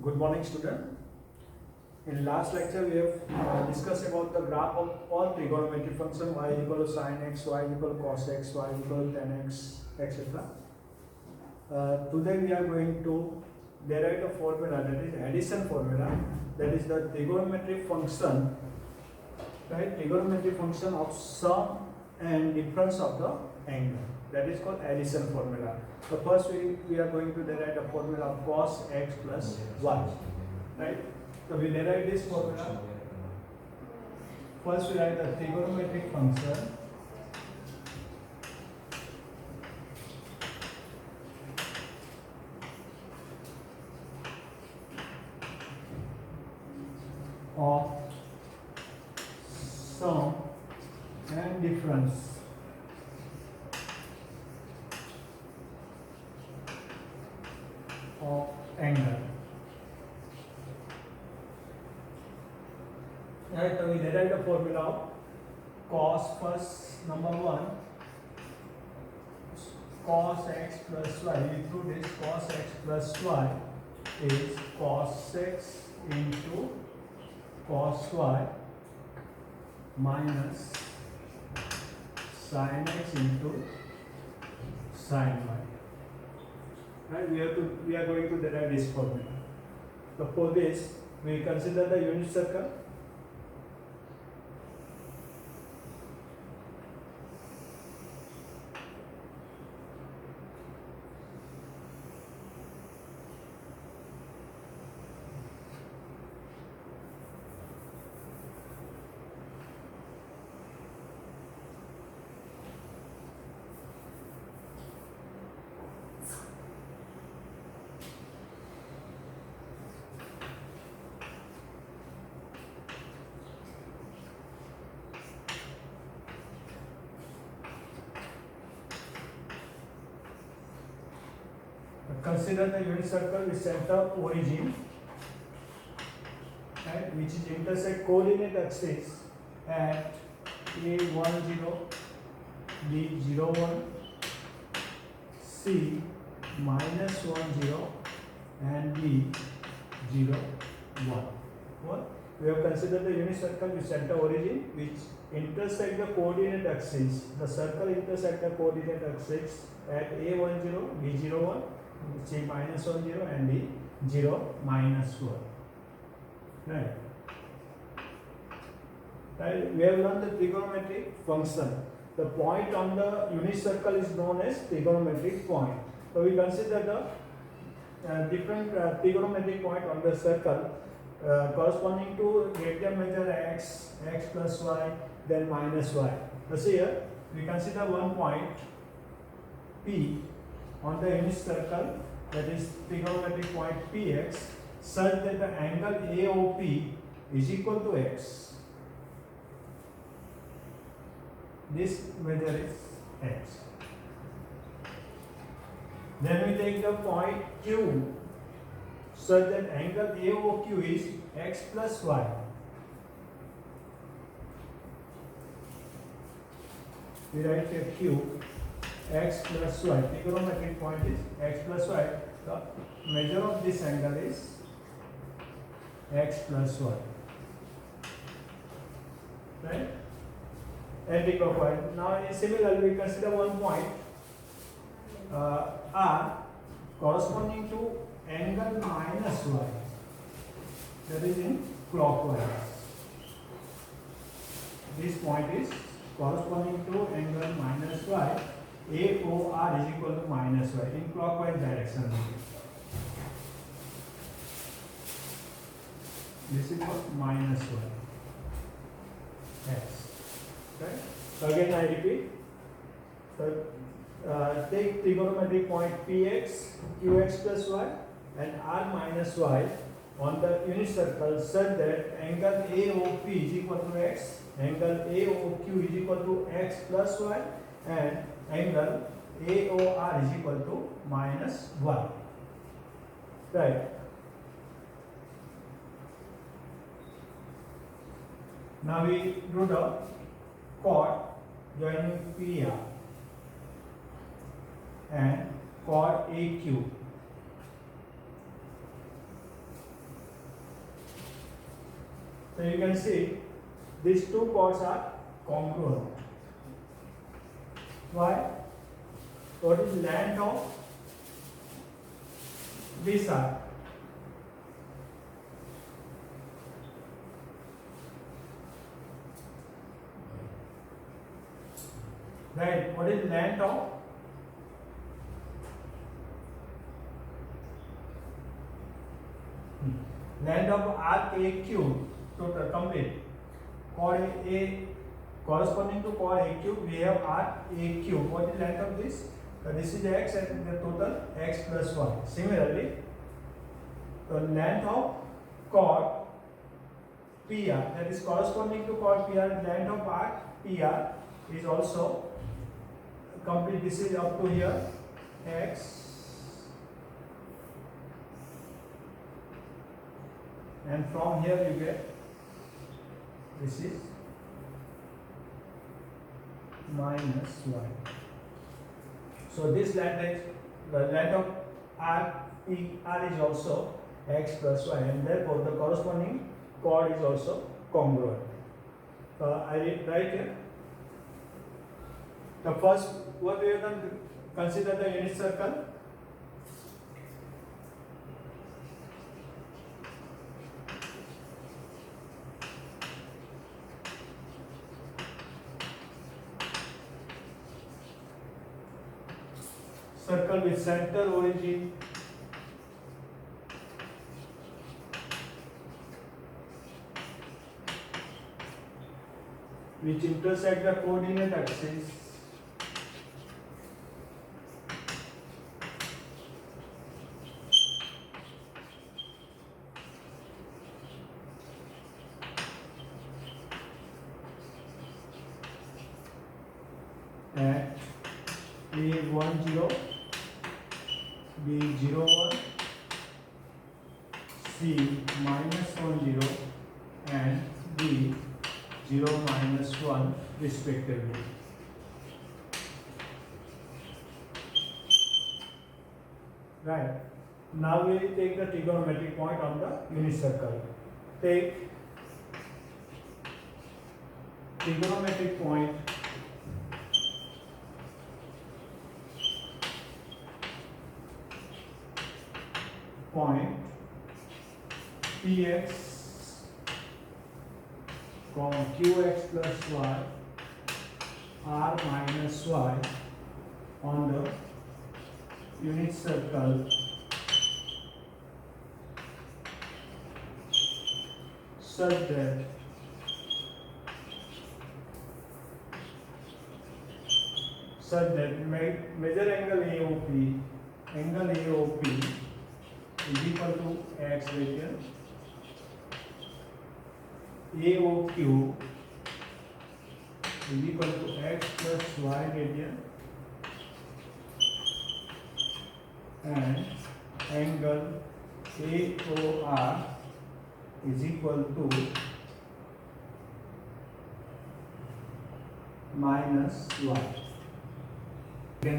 Good morning, student. In last lecture, we have discussed about the graph of all trigonometric function y equal to sin x, y equal to cos x, y equal to tan x, etc. Today we are going to derive the formula, that is addition formula, that is the trigonometric function, right? Trigonometric function of sum and difference of the angle. That is called addition formula. So first we are going to derive the formula of cos x plus y, right? So we derive this formula. First we write the trigonometric function of sum and difference of angle. Right, so we derive the formula of cos, first number one, cos x plus y. We through this cos x plus y is cos x into cos y minus sin x into sin y. Right, we are going to derive this formula. So for this, we consider the unit circle. Consider the unit circle with center origin, right, which is intersect coordinate axis at A10, B01, C -10 and B01. What? We have considered the unit circle with center origin which intersect the coordinate axis. The circle intersect the coordinate axis at A10, B01, C -10 and D 0 -1. Right. Right. We have learned the trigonometric function. The point on the unit circle is known as trigonometric point. So we consider the different trigonometric point on the circle corresponding to radian measure x, x plus y, then minus y. So here we consider one point P on the unit circle, that is trigonometric point Px, such that the angle AOP is equal to x. This measure is x. Then we take the point Q such that angle AOQ is x plus y. We write here Q x plus y. Trigonometric point is x plus y. The measure of this angle is x plus y. Right? Anti-clockwise. Now, similarly, we consider one point R corresponding to angle minus y. That is in clockwise. This point is corresponding to angle minus y. AOR is equal to minus y in clockwise direction. This is what minus y. X. Right? So again I repeat. So take trigonometric point Px, Qx plus y and R minus y on the unit circle such that angle AOP is equal to x, angle AOQ is equal to x plus y and angle AOR is equal to minus y. Right. Now we do the chord joining PR and chord AQ. So you can see these two chords are congruent. Why? What is length of this arc? Right, what is length of arc AQ total complete? Chord A corresponding to chord AQ, we have arc AQ. What is length of this? This is x and the total x plus 1. Similarly, the length of chord PR, that is corresponding to chord PR, length of arc PR is also complete. This is up to here x, and from here you get this is minus y. So this length is the length of arc PR is also x plus y, and therefore the corresponding chord is also congruent. I write here. The first, what we have done, consider the unit circle. Circle with center, origin, which intersect the coordinate axis. At A10, B01, C -10, and D 0 -1 respectively. Right. Now we take the trigonometric point on the unit circle. Take trigonometric point Px from Qx plus y r minus y on the unit circle such that major angle AOP is equal to x radian, AOQ is equal to x plus y radian, and angle AOR is equal to minus y. We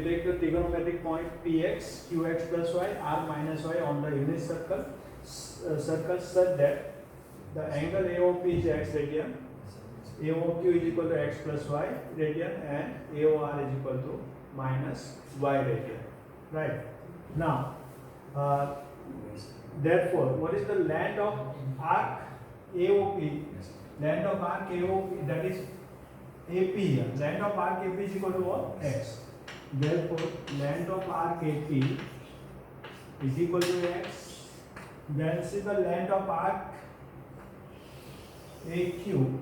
take the trigonometric point Px, Qx plus y, r minus y on the unit circle such that the angle AOP is x radian, AOQ is equal to x plus y radian, and AOR is equal to minus y radian. Right. Now, therefore, what is the length of arc AOP? Length of arc AOP, that is AP here. Length of arc AP is equal to what? X. Therefore, length of arc AP is equal to x. Then see the length of arc AQ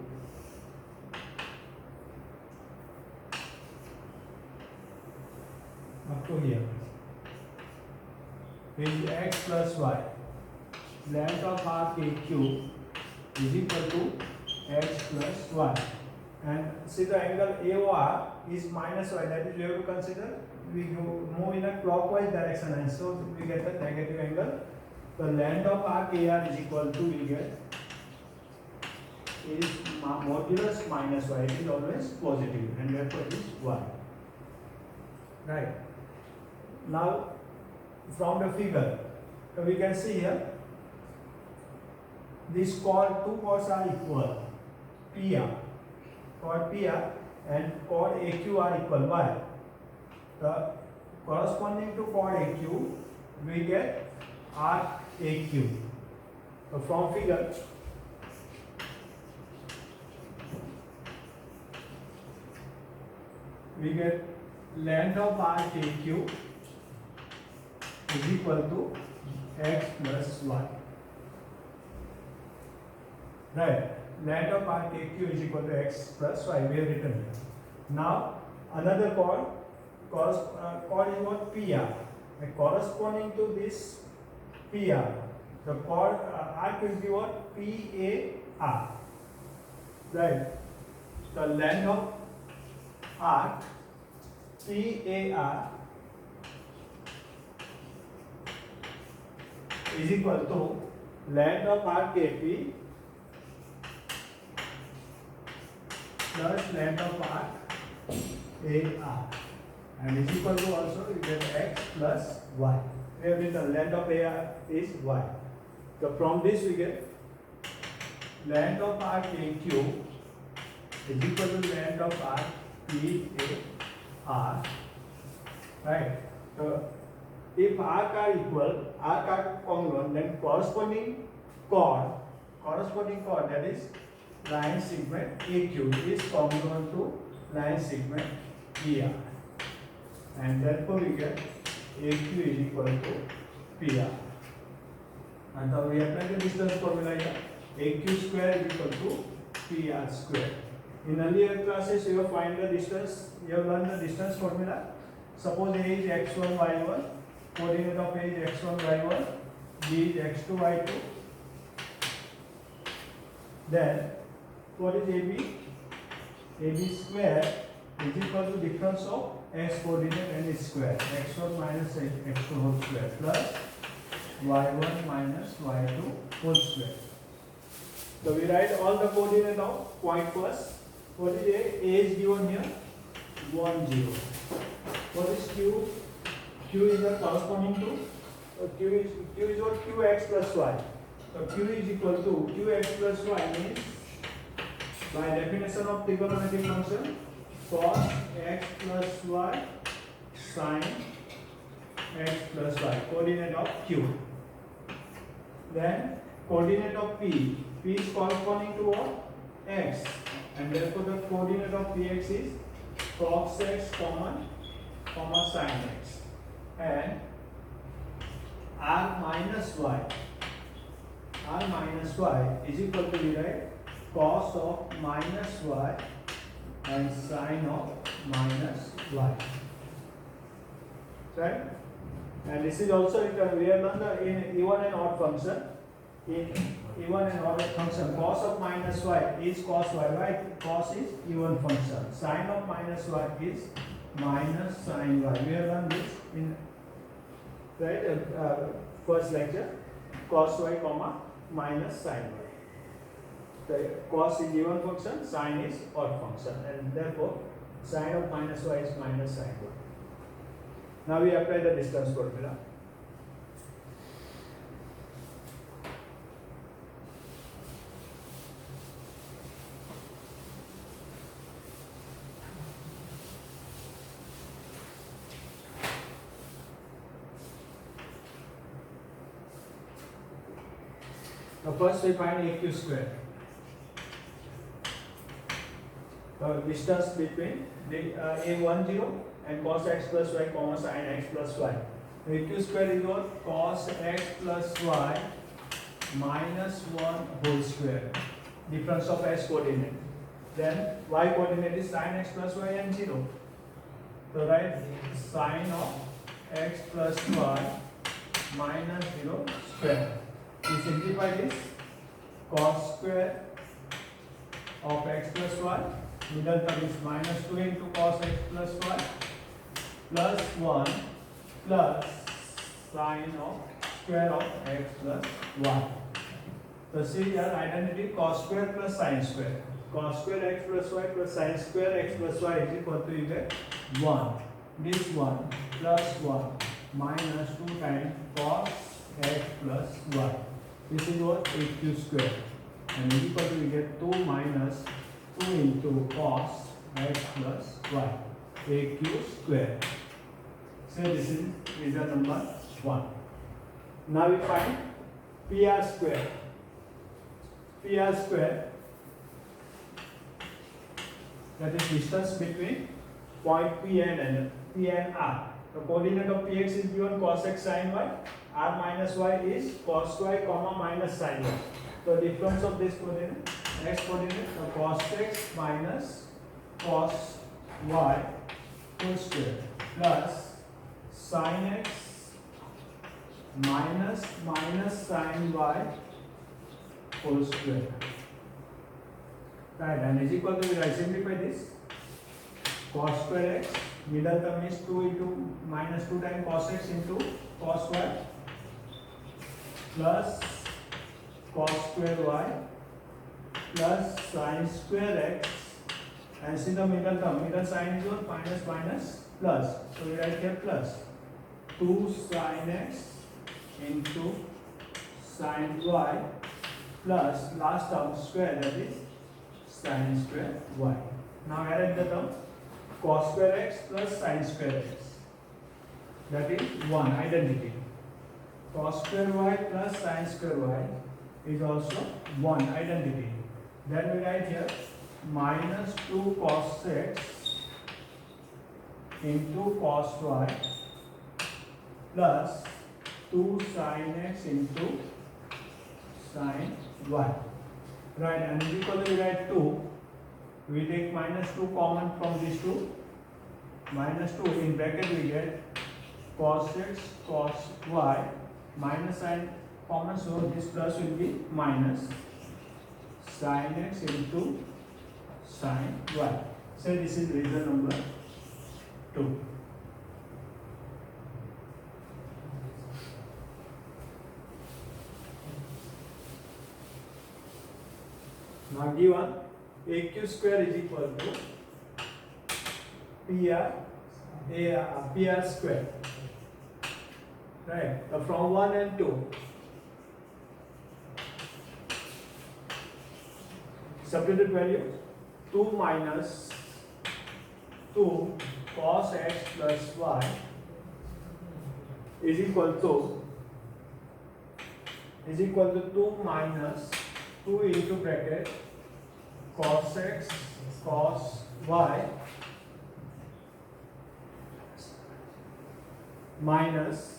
up to here is x plus y. Length of arc AQ is equal to x plus y. And see the angle AOR is minus y, that is we have to consider we move in a clockwise direction, and so we get a negative angle. The length of arc AR is equal to, we get is modulus minus y, it is always positive, and therefore it is 1. Right. Now from the figure we can see here This chord, two chords are equal, PR, chord PR and chord AQ are equal. Why? The corresponding to chord AQ, we get arc AQ. So from figure, we get length of arc AQ is equal to x plus y. Right? Length of arc AQ is equal to x plus y. We have written here. Now another chord is what? PR. And corresponding to this PR, the chord arc will be what? PAR. Right? The length of arc PAR is equal to length of arc AP plus length of arc AR, and is equal to also you get x plus y. We have written length of AR is y. So from this we get length of arc AQ is equal to length of arc PAR. Right? So if arc are equal, arc are congruent, then corresponding chord that is line segment AQ is congruent to line segment PR, and therefore we get AQ is equal to PR. And now we apply the distance formula here. AQ square is equal to PR square. In earlier classes you have find the distance, you have learned the distance formula. Suppose A is x1 y1, coordinate of A is x1 y1, B is x2 y2. Then what is AB? AB square is equal to difference of x coordinate and its square, x1 minus x2 whole square plus y1 minus y2 whole square. So we write all the coordinate of point first. What is A? A is given here 1 0. What is Q? Q is the corresponding to Q is what? Qx plus y. So Q is equal to Qx plus y means, by definition of trigonometric function, cos x plus y sin x plus y, coordinate of Q. Then coordinate of P is corresponding to what? X, and therefore the coordinate of Px is cos x comma sin x, and r minus y is equal to we write cos of minus y and sin of minus y. Right? And this is also written, we have learned in even and odd function. In even and odd function, cos of minus y is cos y, right? Cos is even function. Sin of minus y is minus sin y. We have learned this in first lecture. Cos y comma minus sin y. The cos is even function, sin is odd function, and therefore sin of minus y is minus sin y. Now we apply the distance formula. Now first we find AQ square. The distance between the A10 and cos x plus y comma sin x plus y. AQ square is what? Cos x plus y minus 1 whole square. Difference of x coordinate. Then y coordinate is sin x plus y and 0. So write sin of x plus y minus 0 square. We simplify this. Cos square of x plus y, middle term is minus 2 into cos x plus y plus 1 plus sin of square of x plus y. So see here identity cos square plus sin square. Cos square x plus y plus sin square x plus y is equal to you get 1. This 1 plus 1 minus 2 times cos x plus y. This is what AQ square, and is equal to, we get 2 minus 2 into cos x plus y, AQ square. So this is result number 1. Now we find PR square. PR square, that is distance between point P and R. The coordinate of Px is given cos x sin y. R minus y is cos y comma minus sin y. So difference of this coordinate, x coordinate, the cos x minus cos y whole square plus sin x minus sin y whole square. Right, and is equal to, I simplify this, cos square x, middle term is 2 into minus 2 times cos x into cos y plus cos square y plus sin square x, and see the middle term, middle sign is what, minus plus, so we write here plus 2 sin x into sin y plus last term square, that is sin square y. Now add the term cos square x plus sin square x, that is 1, identity. Cos square y plus sin square y is also 1, identity. Then we write here minus 2 cos x into cos y plus 2 sin x into sin y. Right, and is equal to, we write 2. We take minus 2 common from these two. Minus 2 in bracket we get cos x cos y minus sin common, so this plus will be minus sin x into sin y. So this is result number 2. Now given AQ square is equal to PR square. Right, from 1 and 2. Substitute value 2 minus 2 cos x plus y is equal to 2 minus 2 into bracket cos x cos y minus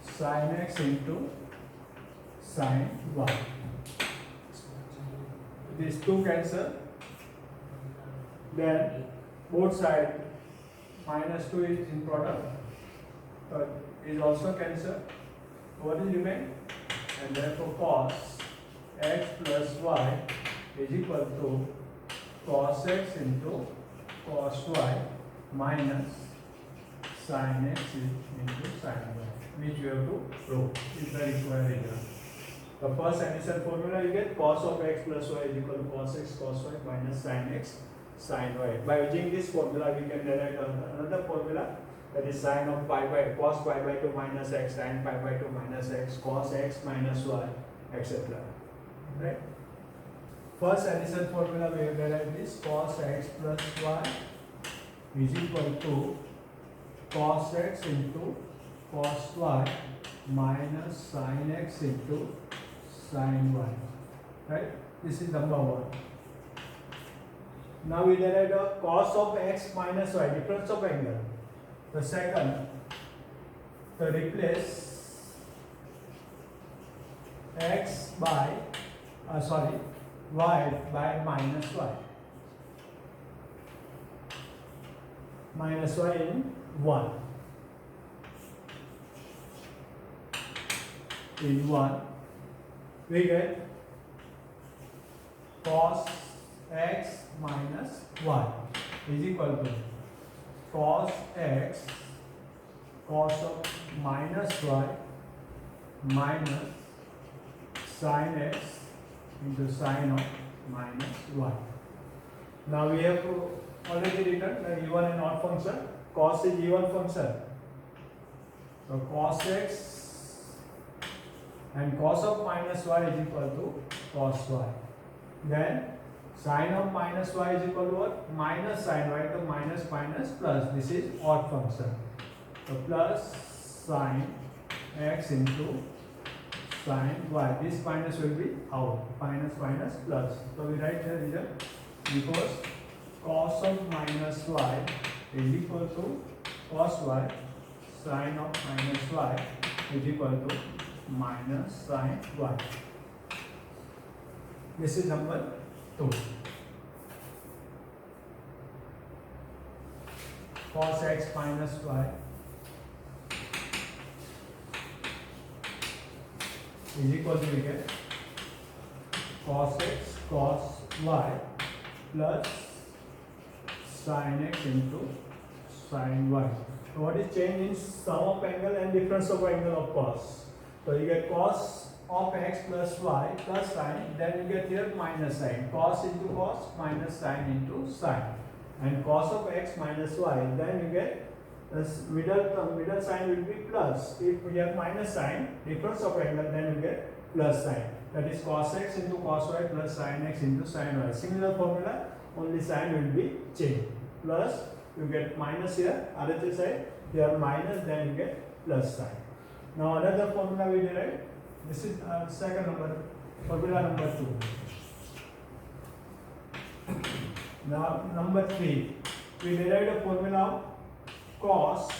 sin x into sin y. These two cancel, then both sides minus 2 is in product, is also cancelled. What is remain? And therefore cos x plus y is equal to cos x into cos y minus sin x into sin y, which we have to prove. Is the required result. The first addition formula you get cos of x plus y is equal to cos x cos y minus sin x sin y. By using this formula we can derive another formula, that is sin of pi by cos pi by 2 minus x sin pi by 2 minus x cos x minus y, etc. Right? First addition formula we have derived this cos x plus y is equal to cos x into cos y minus sin x into sin y. Right? This is number 1. Now we derive the cos of x minus y, difference of angle. The second, to replace x by y by minus y. Minus y in 1. In 1, we get cos x minus y is equal to cos x cos of minus y minus sin x into sin of minus y. Now we have already written the even and odd function. Cos is even function. So cos x and cos of minus y is equal to cos y. Then sine of minus y is equal to what? Minus sine y. So minus minus plus. This is odd function. So plus sine x into sine y. This minus will be out. Minus minus plus. So we write here result because cos of minus y is equal to cos y. Sine of minus y is equal to minus sine y. This is number 2. Cos x minus y is equal to, we get cos x cos y plus sin x into sin y. So what is change in sum of angle and difference of angle of cos? So you get cos of x plus y plus sin, then you get here minus sin. Cos into cos minus sin into sin. And cos of x minus y, then you get this middle sign will be plus. If we have minus sign, difference of angle, then you get plus sign. That is cos x into cos y plus sin x into sin y. Similar formula, only sign will be changed. Plus, you get minus here, other side, here minus, then you get plus sign. Now another formula we derive. This is second number, formula number 2. Now number 3, we derived a formula of cos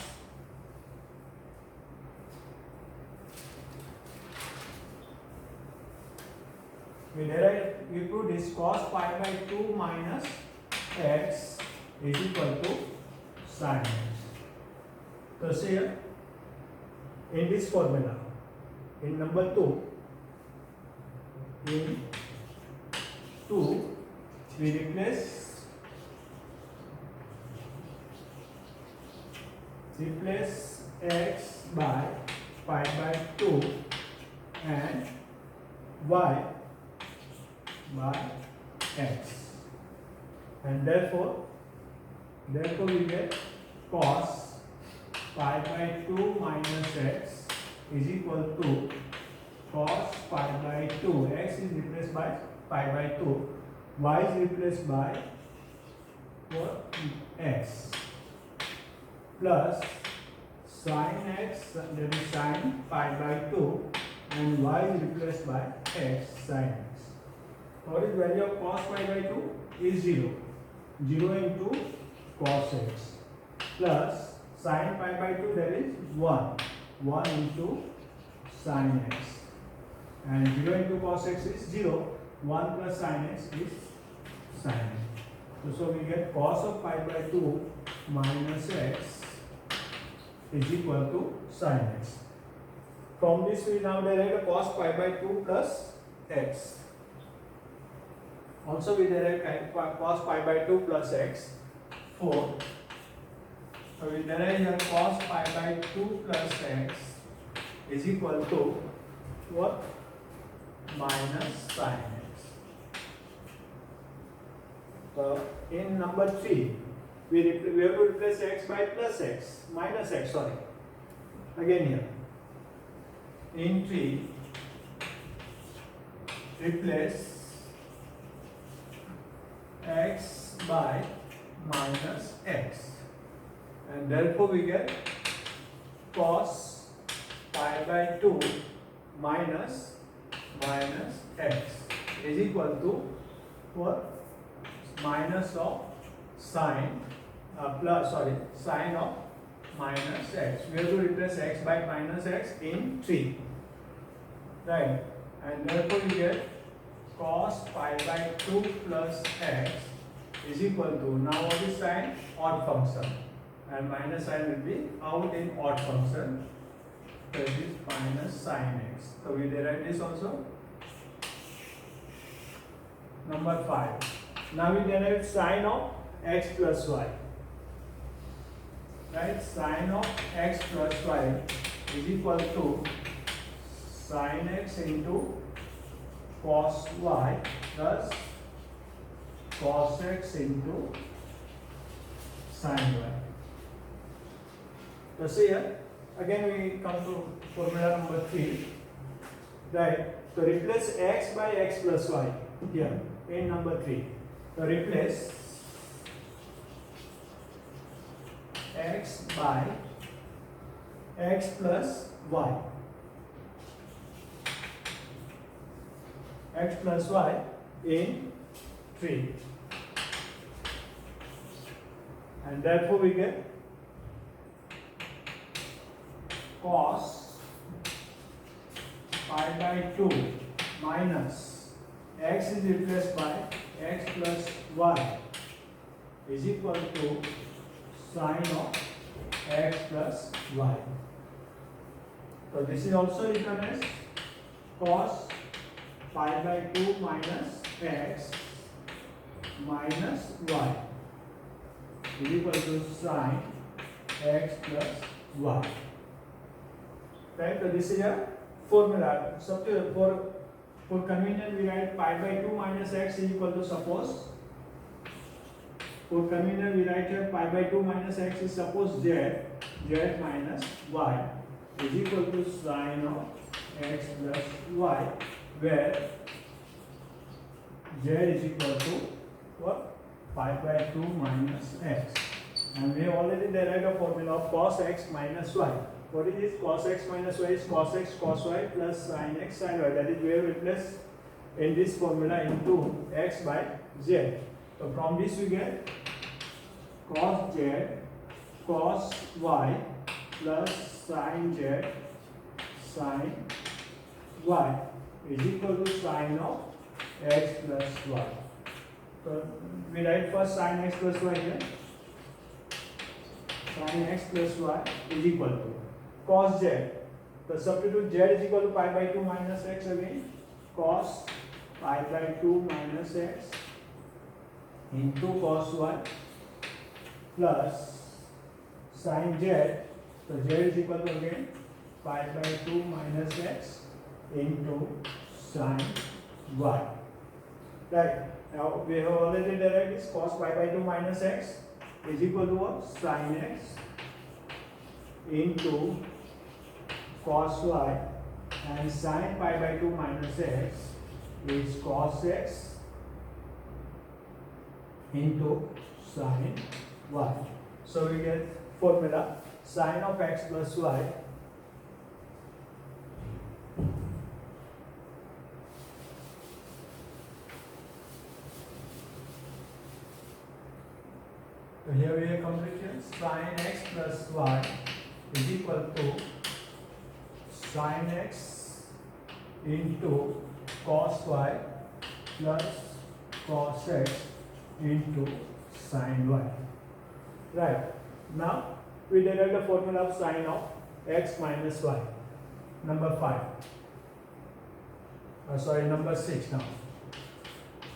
we put this cos pi by 2 minus x is equal to sin x. So see here, in this formula, in number 2, we replace x by pi by 2 and y by x, and therefore we get cos pi by 2 minus x is equal to cos pi by 2. X is replaced by pi by 2, y is replaced by x, plus sin x, that is sin pi by 2, and y is replaced by x sin x. What is value of cos pi by 2? Is 0. 0 into cos x, plus sin pi by 2, that is 1. 1 into sin x, and 0 into cos x is 0. 1 plus sin x is sin x. So we get cos of pi by 2 minus x is equal to sin x. From this we now derive cos pi by 2 plus x. Also we derive cos pi by 2 plus x, 4. So we derive here cos pi by 2 plus x is equal to what? Minus sin x. So in number 3, we have to replace x by plus x, minus x, sorry. Again here. In 3, replace x by minus x, and therefore we get cos pi by 2 minus x is equal to what? Minus of sine of minus x. We have to replace x by minus x in 3, right? And therefore we get cos pi by 2 plus x is equal to, now what is sign? Odd function, and minus sign will be out in odd function. So it is minus sin x. So we derive this also. Number 5. Now we derive sin of x plus y. Right? Sin of x plus y is equal to sin x into cos y plus cos x into sin y. So see here, again we come to formula number 3. right? So replace x by x plus y here in number 3. So replace x by x plus y. X plus y in 3. And therefore we get cos pi by 2 minus x is replaced by x plus y is equal to sine of x plus y. So this is also written as cos pi by 2 minus x minus y is equal to sine x plus y. Right? So this is a formula. So for convenience we write pi by 2 minus x is equal to, suppose for convenience we write here pi by 2 minus x is suppose z minus y is equal to sine of x plus y, where z is equal to what? Pi by 2 minus x. And we have already derived a formula of cos x minus y. What is this? Cos x minus y is cos x cos y plus sin x sin y. That is, we have replaced in this formula into x by z. So from this we get cos z cos y plus sin z sin y is equal to sine of x plus y. So we write first sin x plus y here. Sin x plus y is equal to cos z. So substitute z is equal to pi by 2 minus x again. Cos pi by 2 minus x into cos y plus sin z. So z is equal to again pi by 2 minus x into sin y. Right. Now we have already derived this cos pi by 2 minus x is equal to what? Sin x into cos y, and sin pi by 2 minus x is cos x into sin y. So we get formula sin of x plus y so here we have completed sin x plus y is equal to sin x into cos y plus cos x into sin y. Right. Now we derive the formula of sin of x minus y. Number 5. Number 6 now.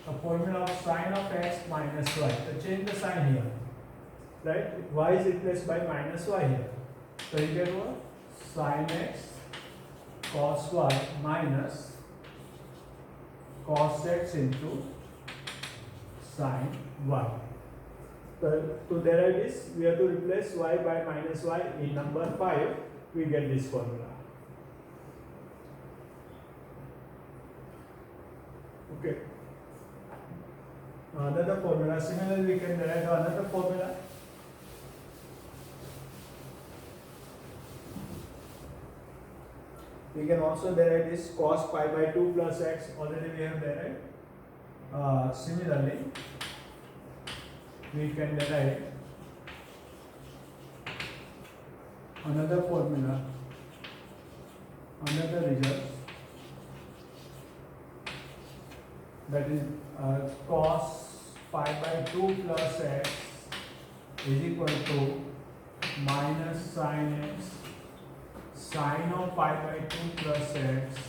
A formula of sin of x minus y. So change the sign here. Right? Y is replaced by minus y here. So you get what? Sin x cos y minus cos x into sin y. So to derive this, we have to replace y by minus y in number 5. We get this formula. Okay. Another formula. Similarly, we can derive another formula. We can also derive this cos pi by 2 plus x. Already we have derived. Similarly, we can derive another formula, another result, that is cos pi by 2 plus x is equal to minus sin x sin of pi by 2 plus x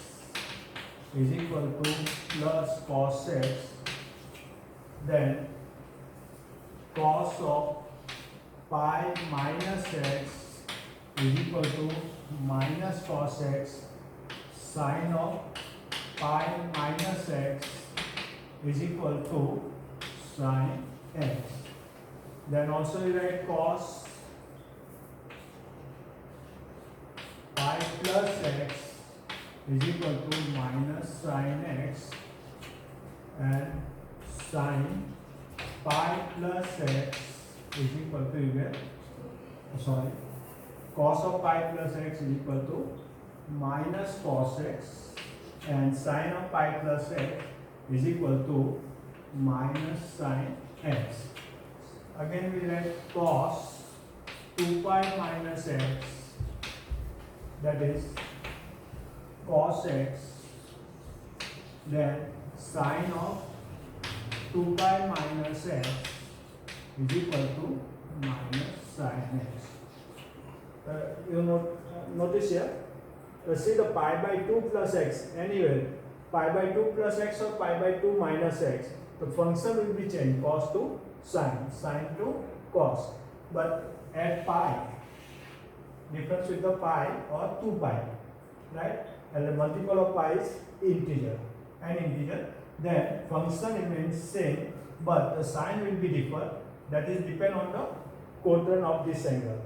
is equal to plus cos x, then cos of pi minus x is equal to minus cos x sin of pi minus x is equal to sin x. Then also we write cos pi plus x is equal to minus sin x and sin pi plus x is equal to, you get, cos of pi plus x is equal to minus cos x and sin of pi plus x is equal to minus sin x. Again we write cos 2 pi minus x, that is cos x, then sin of 2 pi minus x is equal to minus sin x. Notice here, see the pi by 2 plus x, anywhere pi by 2 plus x or pi by 2 minus x, the function will be changed, cos to sin, sin to cos. But at pi, difference with the pi or 2 pi, right? And the multiple of pi is integer, then function remains same, but the sign will be different. That is depend on the quadrant of this angle.